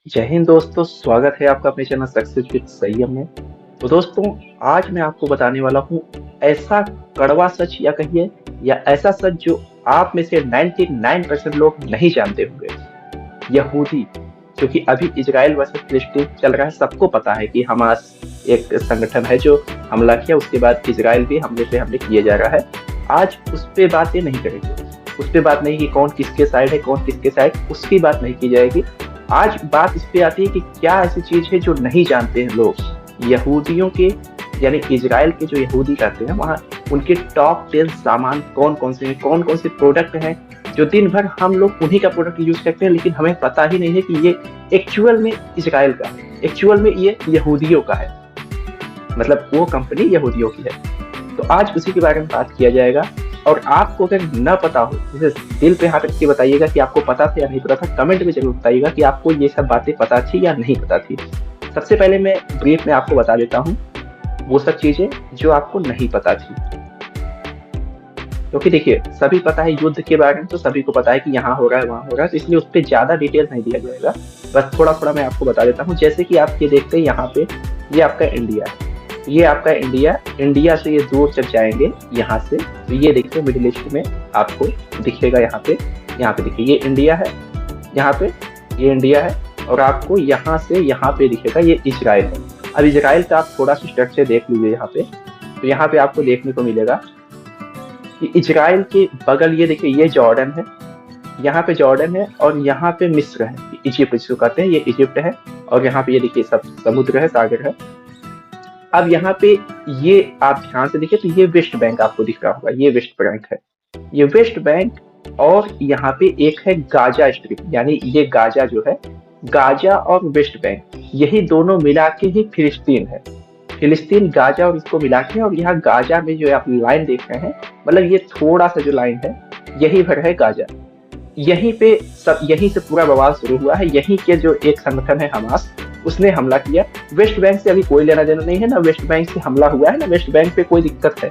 जय हिंद दोस्तों, स्वागत है आपका अपने चैनल सक्सेस विद सय्यम में। तो दोस्तों, आज मैं आपको बताने वाला हूँ ऐसा कड़वा सच या कहिए या ऐसा सच जो आप में से 99% लोग नहीं जानते होंगे। यहूदी, क्योंकि अभी इजराइल वर्सेस फिलिस्तीन चल रहा है, सबको पता है कि हमास एक संगठन है जो हमला किया, उसके बाद इजराइल भी हमले किए जा रहा है। आज उस पे बातें नहीं करेंगे, उस पे बात नहीं कि कौन किसके साइड है, कौन किसके साइड, उसकी बात नहीं की जाएगी। आज बात इस पे आती है कि क्या ऐसी चीज है जो नहीं जानते हैं लोग। यहूदियों के यानी इजराइल के जो यहूदी रहते हैं वहाँ, उनके टॉप 10 सामान कौन कौन से हैं, कौन कौन से प्रोडक्ट हैं जो दिन भर हम लोग उन्हीं का प्रोडक्ट यूज करते हैं, लेकिन हमें पता ही नहीं है कि ये एक्चुअल में इजराइल का है, एक्चुअल में ये यहूदियों का है, मतलब वो कंपनी यहूदियों की है। तो आज उसी के बारे में बात किया जाएगा। और आपको अगर न पता हो, जैसे दिल पे हाथ रख के बताइएगा कि आपको पता था या नहीं पता था। कमेंट में जरूर बताइएगा कि आपको ये सब बातें पता थी या नहीं पता थी। सबसे पहले मैं ब्रीफ में आपको बता देता हूँ वो सब चीजें जो आपको नहीं पता थी, क्योंकि देखिए सभी पता है युद्ध के बारे में, तो सभी को पता है कि यहाँ हो रहा है वहाँ हो रहा है, तो इसलिए उस पर ज्यादा डिटेल नहीं दिया जाएगा। बस थोड़ा थोड़ा मैं आपको बता देता हूँ। जैसे कि आप ये देखते हैं यहाँ पे, ये आपका इंडिया है, ये आपका इंडिया से ये दूर जब जाएंगे यहाँ से, तो ये देखिए मिडिल ईस्ट में आपको दिखेगा। यहाँ पे देखिए ये इंडिया है, यहाँ पे ये इंडिया है, और आपको यहाँ से यहाँ पे दिखेगा ये इजराइल है। अब इजराइल का आप थोड़ा सा स्ट्रक्चर देख लीजिए यहाँ पे, तो यहाँ पे आपको देखने को मिलेगा कि इजराइल के बगल ये देखिए ये जॉर्डन है, यहाँ पे जॉर्डन है, और यहाँ पे मिस्र है, इजिप्ट जिसको कहते हैं, ये इजिप्ट है। और यहाँ पे ये देखिए सब समुद्र है, सागर है। अब यहाँ पे ये आप ध्यान से देखिए तो ये वेस्ट बैंक आपको दिख रहा होगा, ये वेस्ट बैंक है, ये वेस्ट बैंक। और यहाँ पे एक है गाजा स्ट्रिप, यानी ये गाजा जो है, गाजा और वेस्ट बैंक यही दोनों मिला के ही फिलिस्तीन है। फिलिस्तीन गाजा और इसको मिला के, और यहाँ गाजा में जो आप लाइन देख रहे हैं, मतलब ये थोड़ा सा जो लाइन है यही भर है गाजा। यहीं पे सब, यहीं से पूरा बवाल शुरू हुआ है। यहीं के जो एक संगठन है हमास, उसने हमला किया। वेस्ट बैंक से अभी कोई लेना देना नहीं है, ना वेस्ट बैंक से हमला हुआ है, ना वेस्ट बैंक पे कोई दिक्कत है।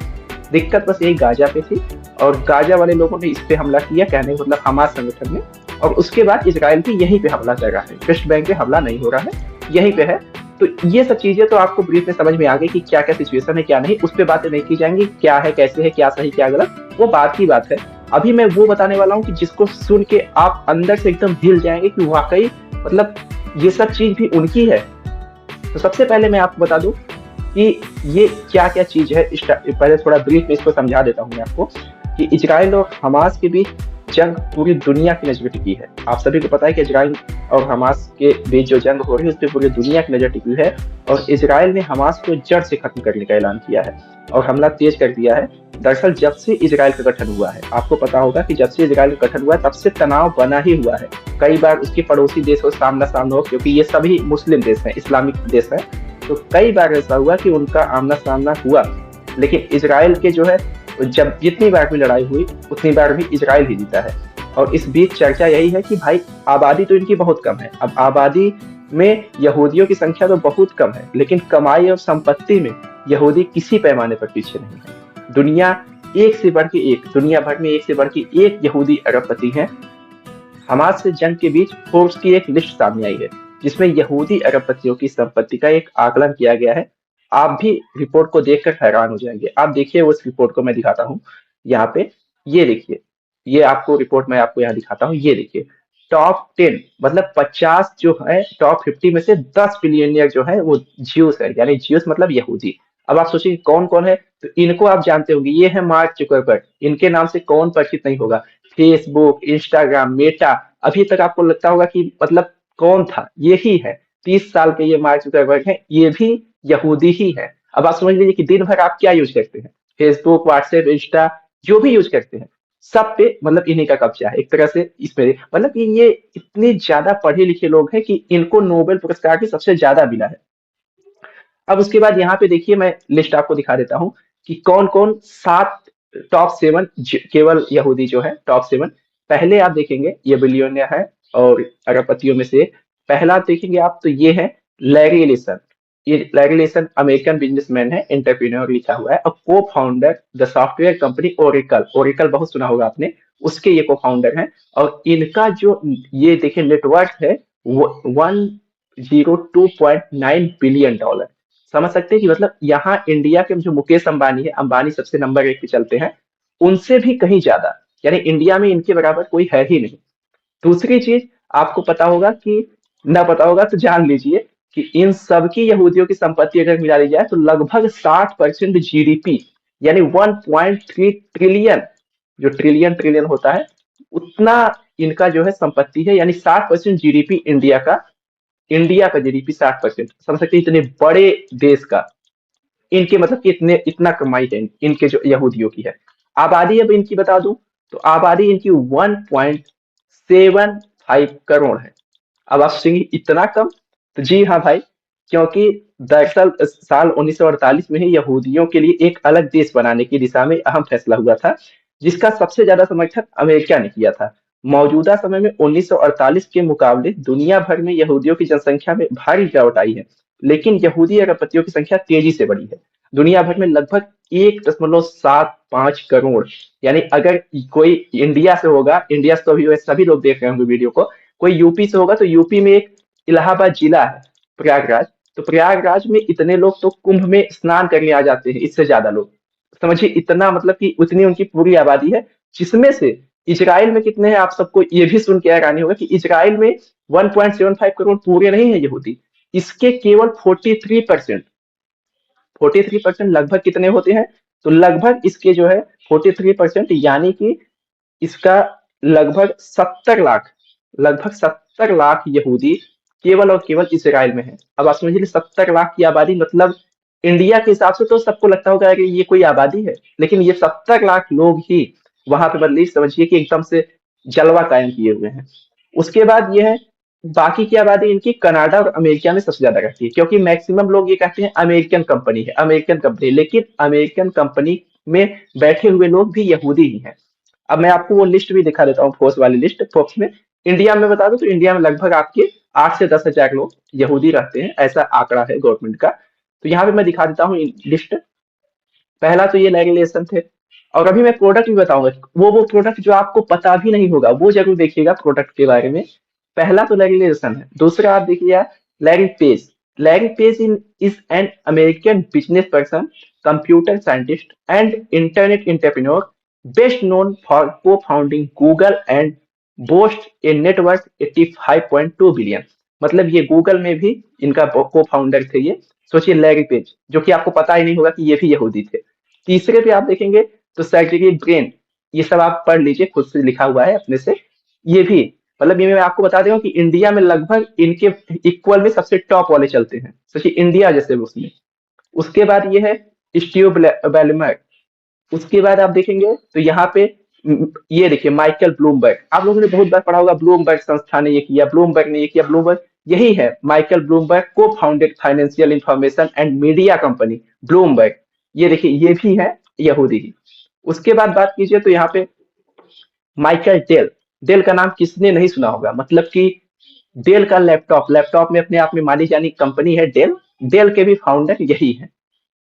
दिक्कत बस यही गाजा पे थी, और गाजा वाले लोगों ने इस पे हमला किया, कहने का मतलब हमास संगठन ने। और उसके बाद इजराइल भी यहीं पे हमला कर रहा है, वेस्ट बैंक पे हमला नहीं हो रहा है, यहीं पे है। तो ये सब चीजें तो आपको ब्रीफ में समझ में आ गई कि क्या क्या सिचुएशन है, क्या नहीं। उस पर बातें नहीं की जाएंगी, क्या है, कैसे है, क्या सही क्या गलत, वो बात की बात है। अभी मैं वो बताने वाला हूँ कि जिसको सुन के आप अंदर से एकदम हिल जाएंगे कि वाकई मतलब ये सब चीज भी उनकी है। तो सबसे पहले मैं आपको बता दूं कि ये क्या क्या चीज है। पहले थोड़ा ब्रीफ में इसको समझा देता हूँ मैं आपको कि इजराइल और हमास के बीच जंग पूरी दुनिया की नजर टिकी है। आप सभी को पता है कि इजराइल और हमास के बीच जो जंग हो रही है उस पर पूरी दुनिया की नजर टिकी है, और इजराइल ने हमास को जड़ से खत्म करने का ऐलान किया है और हमला तेज कर दिया है। दरअसल जब से इजराइल का गठन हुआ है, आपको पता होगा कि जब से इजराइल का गठन हुआ है तब से तनाव बना ही हुआ है। कई बार उसके पड़ोसी देशों से सामना सामना हो, क्योंकि ये सभी मुस्लिम देश हैं, इस्लामिक देश हैं, तो कई बार ऐसा हुआ कि उनका आमना सामना हुआ। लेकिन इजराइल के जो है, जब जितनी बार भी लड़ाई हुई उतनी बार भी इजराइल ही जीता है। और इस बीच चर्चा यही है कि भाई आबादी तो इनकी बहुत कम है। अब आबादी में यहूदियों की संख्या तो बहुत कम है, लेकिन कमाई और संपत्ति में यहूदी किसी पैमाने पर पीछे नहीं है। दुनिया एक से बढ़ के एक, दुनिया भर में एक से बढ़ के एक यहूदी अरबपति हैं। हमास से जंग के बीच फोर्ब्स की एक लिस्ट सामने आई है जिसमें यहूदी अरबपतियों की संपत्ति का एक आकलन किया गया है। आप भी रिपोर्ट को देखकर हैरान हो जाएंगे। आप देखिए उस रिपोर्ट को, मैं दिखाता हूँ यहाँ पे, ये देखिए, ये आपको रिपोर्ट मैं आपको यहाँ दिखाता हूँ। ये देखिए टॉप 10 मतलब 50 जो है, टॉप 50 में से 10 बिलियनियर जो है वो ज्यूस है, यानी ज्यूस मतलब यहूदी। अब आप सोचिए कौन कौन है, तो इनको आप जानते होंगे, ये है मार्क जुकरबर्ग। इनके नाम से कौन परिचित नहीं होगा। फेसबुक, इंस्टाग्राम, मेटा, अभी तक आपको लगता होगा कि मतलब कौन था, यही है। 30 साल के ये मार्क जुकरबर्ग हैं, ये भी यहूदी ही है। अब आप समझ लीजिए कि दिन भर आप क्या यूज करते हैं, फेसबुक, व्हाट्सएप, इंस्टा, जो भी यूज करते हैं, सब पे मतलब इन्हीं का कब्जा है एक तरह से। इसमें मतलब कि ये इतने ज्यादा पढ़े लिखे लोग हैं कि इनको नोबेल पुरस्कार भी सबसे ज्यादा मिला है। अब उसके बाद यहाँ पे देखिए, मैं लिस्ट आपको दिखा देता हूँ कि कौन कौन सात, टॉप 7 केवल यहूदी जो है, टॉप 7। पहले आप देखेंगे ये बिलियनियर है, और अरबपतियों में से पहला देखेंगे आप तो ये है लैरी एलिसन। ये लैरी एलिसन अमेरिकन बिजनेसमैन है, एंटरप्रेन्योर लिखा हुआ है, और को founder the software company Oracle, Oracle बहुत सुना होगा आपने, उसके ये को फाउंडर हैं। और इनका जो ये देखिए नेटवर्क है वो $2.9 बिलियन। समझ सकते हैं कि मतलब यहाँ इंडिया के जो मुकेश अंबानी है, अंबानी सबसे नंबर 1 पे चलते हैं, उनसे भी कहीं ज्यादा, यानी इंडिया में इनके बराबर कोई है ही नहीं। दूसरी चीज आपको पता होगा कि, ना पता होगा तो जान लीजिए कि इन सबकी यहूदियों की संपत्ति अगर मिला ली जाए तो लगभग 60% जीडीपी, यानी 1.3 ट्रिलियन, जो ट्रिलियन ट्रिलियन होता है उतना इनका जो है संपत्ति है, यानी 60% जीडीपी इंडिया का जीडीपी 60%, समझ सकते हैं इतने बड़े देश का इनके मतलब कि इतना कमाई है इनके जो यहूदियों की है। आबादी अब इनकी बता दूं तो आबादी इनकी 1.75 करोड़ है। अब आप सोचेंगे इतना कम, तो जी हाँ भाई, क्योंकि दरअसल साल 1948 में ही यहूदियों के लिए एक अलग देश बनाने की दिशा में अहम फैसला हुआ था, जिसका सबसे ज्यादा समर्थन अमेरिका ने किया था। मौजूदा समय में 1948 के मुकाबले दुनिया भर में यहूदियों की जनसंख्या में भारी गिरावट आई है, लेकिन यहूदी अरबपतियों की संख्या तेजी से बढ़ी है। दुनिया भर में लगभग 1.75 करोड़, यानी अगर कोई इंडिया से होगा, इंडिया से तो अभी वैसे सभी लोग देख रहे होंगे वीडियो को, कोई यूपी से होगा तो यूपी में एक इलाहाबाद जिला है, प्रयागराज, तो प्रयागराज में इतने लोग तो कुंभ में स्नान करने आ जाते हैं, इससे ज्यादा लोग, समझिए इतना मतलब कि उतनी उनकी पूरी आबादी है। जिसमें से इजराइल में कितने हैं आप सबको ये भी सुन के हैरानी होगा कि इजराइल में 1.75 करोड़ पूरे नहीं है यहूदी, इसके केवल 43%, 43% लगभग कितने होते हैं, तो लगभग इसके जो है 43%, यानी कि इसका लगभग 70 लाख, लगभग 70 लाख यहूदी केवल और केवल इसराइल में है। अब आप समझिए 70 लाख की आबादी, मतलब इंडिया के हिसाब से तो सबको लगता होगा कि ये कोई आबादी है, लेकिन ये 70 लाख लोग ही वहां पे बदली, समझिए कि एकदम से जलवा कायम किए हुए हैं। उसके बाद ये है, बाकी की आबादी इनकी कनाडा और अमेरिका में सबसे ज्यादा रहती है, क्योंकि मैक्सिमम लोग ये कहते हैं अमेरिकन कंपनी है, अमेरिकन कंपनी, लेकिन अमेरिकन कंपनी में बैठे हुए लोग भी यहूदी ही हैं। अब मैं आपको वो लिस्ट भी दिखा देता हूँ, फोर्स वाली लिस्ट, फोर्स में इंडिया में बता दूं तो इंडिया में लगभग आपके 8 से 10 हजार लोग यहूदी रहते हैं, ऐसा आंकड़ा है गवर्नमेंट का। तो यहाँ पे मैं दिखा देता हूँ लिस्ट। पहला तो ये लेगिलेशन थे, और अभी मैं प्रोडक्ट भी बताऊंगा, वो प्रोडक्ट जो आपको पता भी नहीं होगा वो जरूर देखिएगा प्रोडक्ट के बारे में। पहला तो लेगिलेशन है। दूसरा आप देखिए, Larry Page. Larry Page is an American business person, computer scientist and internet entrepreneur, best known for cofounding Google and boast a net worth 85.2 billion. मतलब ये गूगल में भी इनका को फाउंडर थे ये। सोचिए लैरी पेज, जो कि आपको पता ही नहीं होगा कि ये भी यहूदी थे। तीसरे पे आप देखेंगे तो सर्जेई ब्रेन, ये सब आप पढ़ लीजिए, खुद से लिखा हुआ है अपने से। ये भी, मतलब ये मैं आपको बता दूं कि इंडिया में लगभग इनके इक्वल में सबसे टॉप वाले चलते हैं, सोचिए इंडिया जैसे उसमें। उसके बाद ये है स्टीव बैलमर। उसके बाद आप देखेंगे तो यहाँ पे ये देखिए माइकल ब्लूमबर्ग, आप लोगों ने बहुत बार पढ़ा होगा ब्लूमबर्ग संस्था ने ये किया, ब्लूमबर्ग ने ये किया, ब्लूमबर्ग यही है, माइकल ब्लूमबर्ग को founded financial information and media company Bloomberg, ये देखिए ये भी है यहूदी ही। उसके बाद बात कीजिए तो यहाँ पे माइकल डेल। डेल का नाम किसने नहीं सुना होगा, मतलब कि डेल का लैपटॉप, लैपटॉप में अपने आप में मानी जानी कंपनी है डेल, डेल के भी फाउंडर यही है।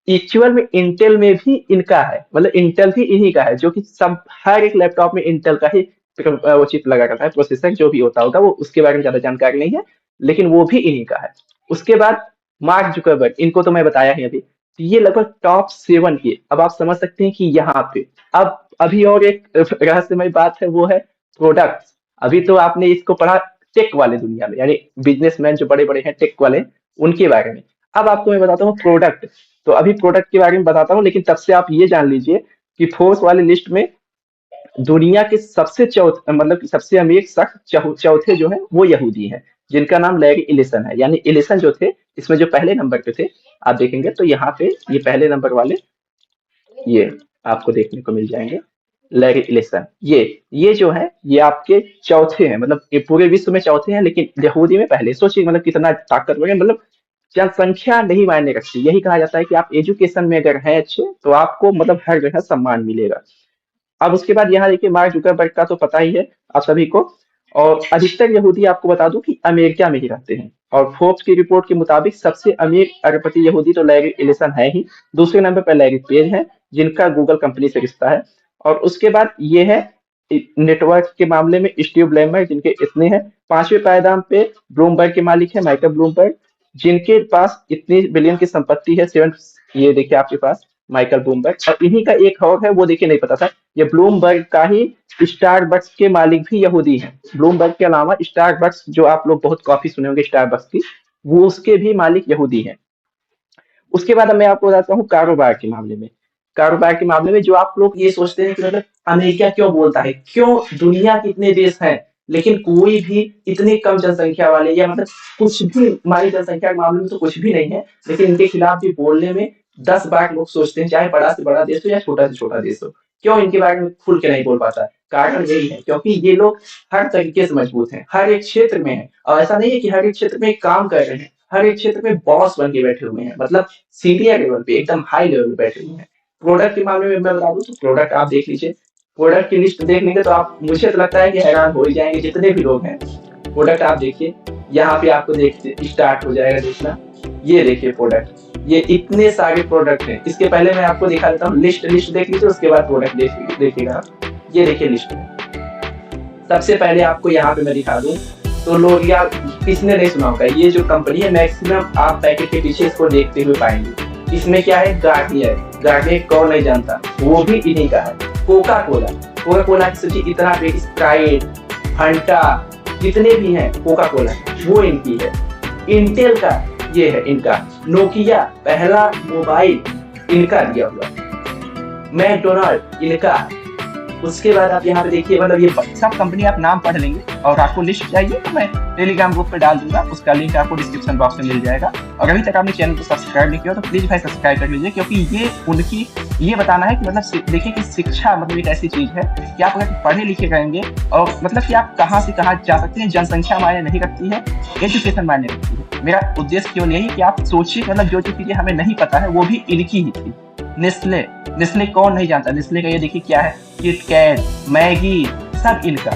एक्चुअल में इंटेल में भी इनका है, मतलब इंटेल भी इन्हीं का है, जो कि सब हर एक लैपटॉप में इंटेल का ही वो चिप लगा रहता है, प्रोसेसर जो भी होता होगा वो उसके बारे में ज्यादा जानकारी नहीं है, लेकिन वो भी इन्हीं का है। उसके बाद मार्क जुकरबर्ग, इनको तो मैं बताया ही अभी, ये लगभग टॉप 7 के। अब आप समझ सकते हैं कि यहाँ पे अब अभी और एक रहस्यमय बात है, वो है प्रोडक्ट। अभी तो आपने इसको पढ़ा टेक वाले दुनिया में, यानी बिजनेसमैन जो बड़े बड़े हैं टेक वाले, उनके बारे में। अब आपको मैं बताता हूँ प्रोडक्ट। तो अभी प्रोडक्ट के बारे में बताता हूँ, लेकिन तब से आप ये जान लीजिए कि फोर्स वाली लिस्ट में दुनिया के सबसे चौथे, मतलब कि सबसे अमीर शख्स चौथे जो है वो यहूदी है, जिनका नाम लैरी इलिसन है। यानी इलिसन जो थे इसमें जो पहले नंबर पे थे, आप देखेंगे तो यहाँ पे ये पहले नंबर वाले ये आपको देखने को मिल जाएंगे, लैरी इलिसन। ये जो है ये आपके चौथे हैं, मतलब ये पूरे विश्व में चौथे हैं, लेकिन यहूदी में पहले। सोचिए मतलब कितना ताकतवर है, मतलब जनसंख्या नहीं मायने रखती। यही कहा जाता है कि आप एजुकेशन में अगर हैं अच्छे तो आपको मतलब हर जगह सम्मान मिलेगा। अब उसके बाद यहाँ देखिए मार्क जुकरबर्ग का तो पता ही है आप सभी को, और अधिकतर यहूदी आपको बता दूं कि अमेरिका में ही रहते हैं। और फोर्ब्स की रिपोर्ट के मुताबिक सबसे अमीर अरबपति यहूदी तो लैरी एलिसन है ही, दूसरे नंबर पर लैरी पेज है, जिनका गूगल कंपनी से रिश्ता है। और उसके बाद ये है नेटवर्क के मामले में स्टीव ब्लेमर, जिनके इतने हैं। 5वें पायदान पे ब्लूमबर्ग के मालिक है माइकल ब्लूमबर्ग, जिनके पास इतनी बिलियन की संपत्ति है। सेवन, ये देखिए आपके पास माइकल ब्लूमबर्ग। और इन्हीं का एक और है, वो देखिए नहीं पता था, ये ब्लूमबर्ग का ही स्टारबक्स के मालिक भी यहूदी हैं। ब्लूमबर्ग के अलावा स्टारबक्स, जो आप लोग बहुत कॉफी सुने होंगे स्टारबक्स की, वो उसके भी मालिक यहूदी हैं। उसके बाद मैं आपको बताता हूँ कारोबार के मामले में। कारोबार के मामले में जो आप लोग ये सोचते हैं कि मतलब अमेरिका क्यों बोलता है, क्यों दुनिया के इतने देश हैं लेकिन कोई भी इतनी कम जनसंख्या वाले, या मतलब कुछ भी हमारी जनसंख्या के मामले में तो कुछ भी नहीं है, लेकिन इनके खिलाफ भी बोलने में 10 बार लोग सोचते हैं, चाहे बड़ा से बड़ा देश हो या छोटा से छोटा देश हो। क्यों इनके बारे में खुल के नहीं बोल पाता है? कारण यही है क्योंकि ये लोग हर तरीके से मजबूत हैं, हर एक क्षेत्र में है। और ऐसा नहीं है कि हर एक क्षेत्र में काम कर रहे हैं, हर एक क्षेत्र में बॉस बन के बैठे हुए हैं, मतलब सीनियर लेवल पे, एकदम हाई लेवल पे बैठे हुए हैं। प्रोडक्ट के मामले में मैं बता दूं तो प्रोडक्ट आप देख लीजिए, प्रोडक्ट की लिस्ट देख लेंगे तो आप, मुझे तो लगता है कि हैरान हो ही जाएंगे जितने भी लोग हैं। प्रोडक्ट आप देखिए, यहाँ पे आपको देखते स्टार्ट हो जाएगा देखना। ये देखिए प्रोडक्ट, ये इतने सारे प्रोडक्ट हैं। इसके पहले मैं आपको दिखा देता हूँ लिस्ट, लिस्ट देख लीजिए, उसके बाद प्रोडक्ट देखिएगा। ये देखिए लिस्ट में सबसे पहले आपको यहाँ पे मैं दिखा दूं तो लोरियल, किसने नहीं सुना होगा, ये जो कंपनी है मैक्सिमम आप पैकेट के पीछे इसको देखते हुए पाएंगे। इसमें क्या है, गार्नियर। गार्नियर कौन नहीं जानता, वो भी इन्हीं का है। कोका कोला, कोका कोला की सोचिए इतना बिग, स्प्राइट, फंटा, जितने भी हैं कोका कोला वो इनकी है। इंटेल का ये है इनका। नोकिया पहला मोबाइल इनका दिया हुआ। मैकडोनाल्ड इनका। उसके बाद आप यहाँ पे देखिए, मतलब ये सब कंपनी आप नाम पढ़ लेंगे, और आपको लिस्ट चाहिए तो मैं टेलीग्राम ग्रुप पे डाल दूंगा, उसका लिंक आपको डिस्क्रिप्शन बॉक्स में मिल जाएगा। और अभी तक आपने चैनल को सब्सक्राइब नहीं किया तो प्लीज भाई सब्सक्राइब कर लीजिए, क्योंकि ये उनकी ये बताना है कि मतलब देखिए कि शिक्षा मतलब एक ऐसी चीज है कि आप अगर पढ़े लिखे रहेंगे और मतलब कि आप कहाँ से कहाँ जा सकते हैं। जनसंख्या मायने नहीं रखती है, एजुकेशन मायने रखती है। मेरा उद्देश्य केवल यही कि आप सोचिए, मतलब जो चीजें हमें नहीं पता है वो भी इनकी ही थी। नेस्ले, नेस्ले कौन नहीं जानता, नेस्ले का ये देखिए क्या है, किटकैट, मैगी, सब इनका।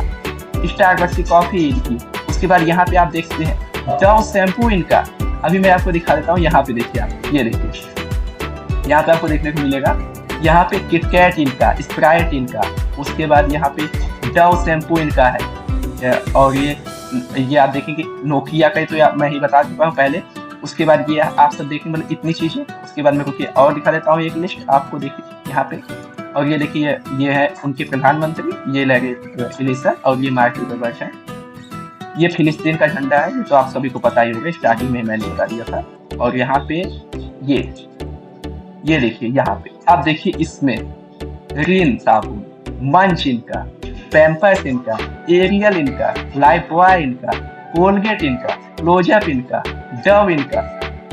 स्टारबक्स की कॉफी इनकी। उसके बाद यहाँ पे आप देख सकते हैं डव शैम्पू इनका। अभी मैं आपको दिखा देता हूँ, यहाँ पे देखिए आप, ये देखिए यहाँ पे आपको देखने को मिलेगा, यहाँ पे किटकैट इनका, स्प्राइट इनका। उसके बाद यहाँ पे डव शैम्पू इनका है। और ये आप देखेंगे नोकिया का, तो मैं ही बता चुका हूँ पहले। उसके बाद ये आप सब देखेंगे, मतलब इतनी चीजें। उसके बाद मैं रुकिए और दिखा देता हूँ एक लिस्ट आपको, देखिए यहाँ पे। और ये देखिए ये है उनके प्रधानमंत्री, ये लगे एलिसा, और ये मार्टिन रॉबर्ट्स है। ये फिलिस्तीन का झंडा है, तो आप सभी को पता ही होगा, स्टार्टिंग में मैंने बता दिया था। और यहाँ पे ये देखिए, यहाँ पे आप देखिए, इसमें रिन साबुन, मंच इनका, पैम्पर्स इनका, एरियल इनका, लाइफबॉय इनका, कोलगेट इनका, क्लोजअप इनका, डव इनका,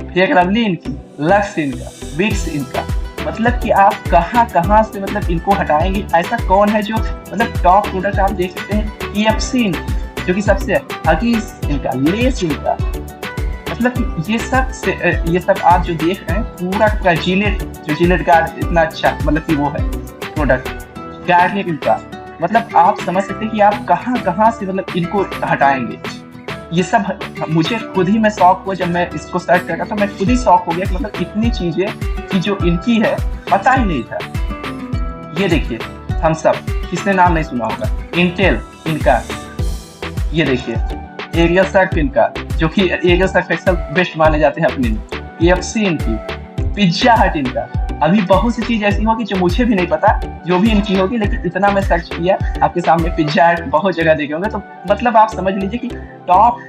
फेयर लवली इनकी, लक्स इनका, विक्स इनका। मतलब कि आप कहाँ कहाँ से मतलब इनको हटाएंगे। ऐसा कौन है जो मतलब टॉप प्रोडक्ट आप देख सकते हैं, KFC इनकी जो कि सबसे, हगीज इनका, लेस इनका। मतलब कि ये सब आप जो देख रहे हैं पूरा जिलेट, जो जिलेट गार्ड इतना अच्छा मतलब कि वो है प्रोडक्ट, गार्नियर इनका। मतलब आप समझ सकते हैं कि आप कहाँ कहाँ से मतलब इनको हटाएंगे। ये सब मुझे खुद ही मैं शौक हुआ, जब मैं इसको सर्च कर रहा था मैं खुद ही शौक हो गया कि मतलब इतनी चीजें कि जो इनकी है पता ही नहीं था। ये देखिए हम सब, किसने नाम नहीं सुना होगा, इंटेल इनका। ये देखिए एरियल सर्फ इनका, जो कि एरियल सर्फ एक्सेल बेस्ट माने जाते हैं अपने में। KFC इनकी, पिज्जा हट इनका। अभी बहुत सी चीज ऐसी होगी जो मुझे भी नहीं पता जो भी इनकी होगी, लेकिन इतना मैं सर्च किया आपके सामने, पिज्जा हट बहुत जगह देखे होंगे। तो मतलब आप समझ लीजिए कि टॉप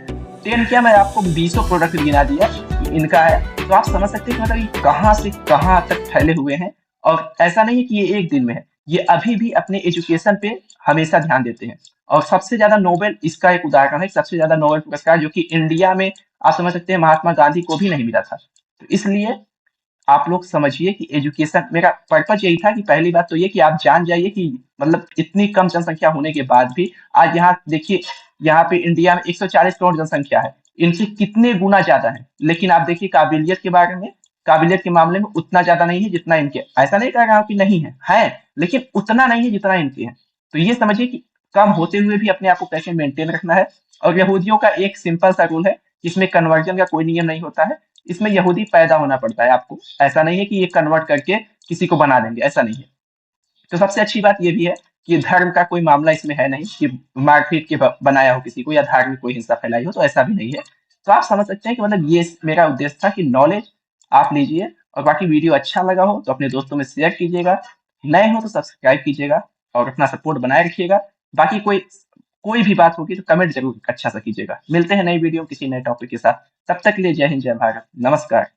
10 क्या, मैं आपको 20 प्रोडक्ट गिना दिया इनका है। तो आप समझ सकते हैं कि मतलब कहाँ से कहाँ तक फैले हुए हैं। और ऐसा नहीं है कि ये एक दिन में है, ये अभी भी अपने एजुकेशन पे हमेशा ध्यान देते हैं। और सबसे ज्यादा नोबेल इसका एक उदाहरण है, सबसे ज्यादा नोबेल पुरस्कार जो कि इंडिया में आप समझ सकते हैं महात्मा गांधी को भी नहीं मिला था। तो इसलिए आप लोग समझिए कि एजुकेशन, मेरा पर्पज यही था कि पहली बात तो ये कि आप जान जाइए कि मतलब इतनी कम जनसंख्या होने के बाद भी आज यहाँ देखिए, यहाँ पे इंडिया में 140 करोड़ जनसंख्या है, इनसे कितने गुना ज्यादा है। लेकिन आप देखिए काबिलियत के बारे में, काबिलियत के मामले में उतना ज्यादा नहीं है जितना इनके। ऐसा नहीं कह रहा हूं कि नहीं है लेकिन उतना नहीं है जितना इनके है। तो ये समझिए कि कम होते हुए भी अपने आप को कैसे मेंटेन रखना है। और यहूदियों का एक सिंपल सा रूल है, इसमें कन्वर्जन का कोई नियम नहीं होता है। इसमें यहूदी पैदा होना पड़ता है आपको, ऐसा नहीं है कि ये कन्वर्ट करके किसी को बना देंगे, ऐसा नहीं है। तो सबसे अच्छी बात ये भी है कि धर्म का कोई मामला इसमें है नहीं कि मारपीट के बनाया हो किसी को या धार्मिक कोई हिंसा फैलाई हो, तो ऐसा भी नहीं है। तो आप समझ सकते हैं कि मतलब ये मेरा उद्देश्य था कि नॉलेज आप लीजिए, और बाकी वीडियो अच्छा लगा हो तो अपने दोस्तों में शेयर कीजिएगा, नए हो तो सब्सक्राइब कीजिएगा और अपना सपोर्ट बनाए रखिएगा। बाकी कोई कोई भी बात होगी तो कमेंट जरूर अच्छा सा कीजिएगा। मिलते हैं नई वीडियो किसी नए टॉपिक के साथ, तब तक के लिए जय हिंद जय भारत, नमस्कार।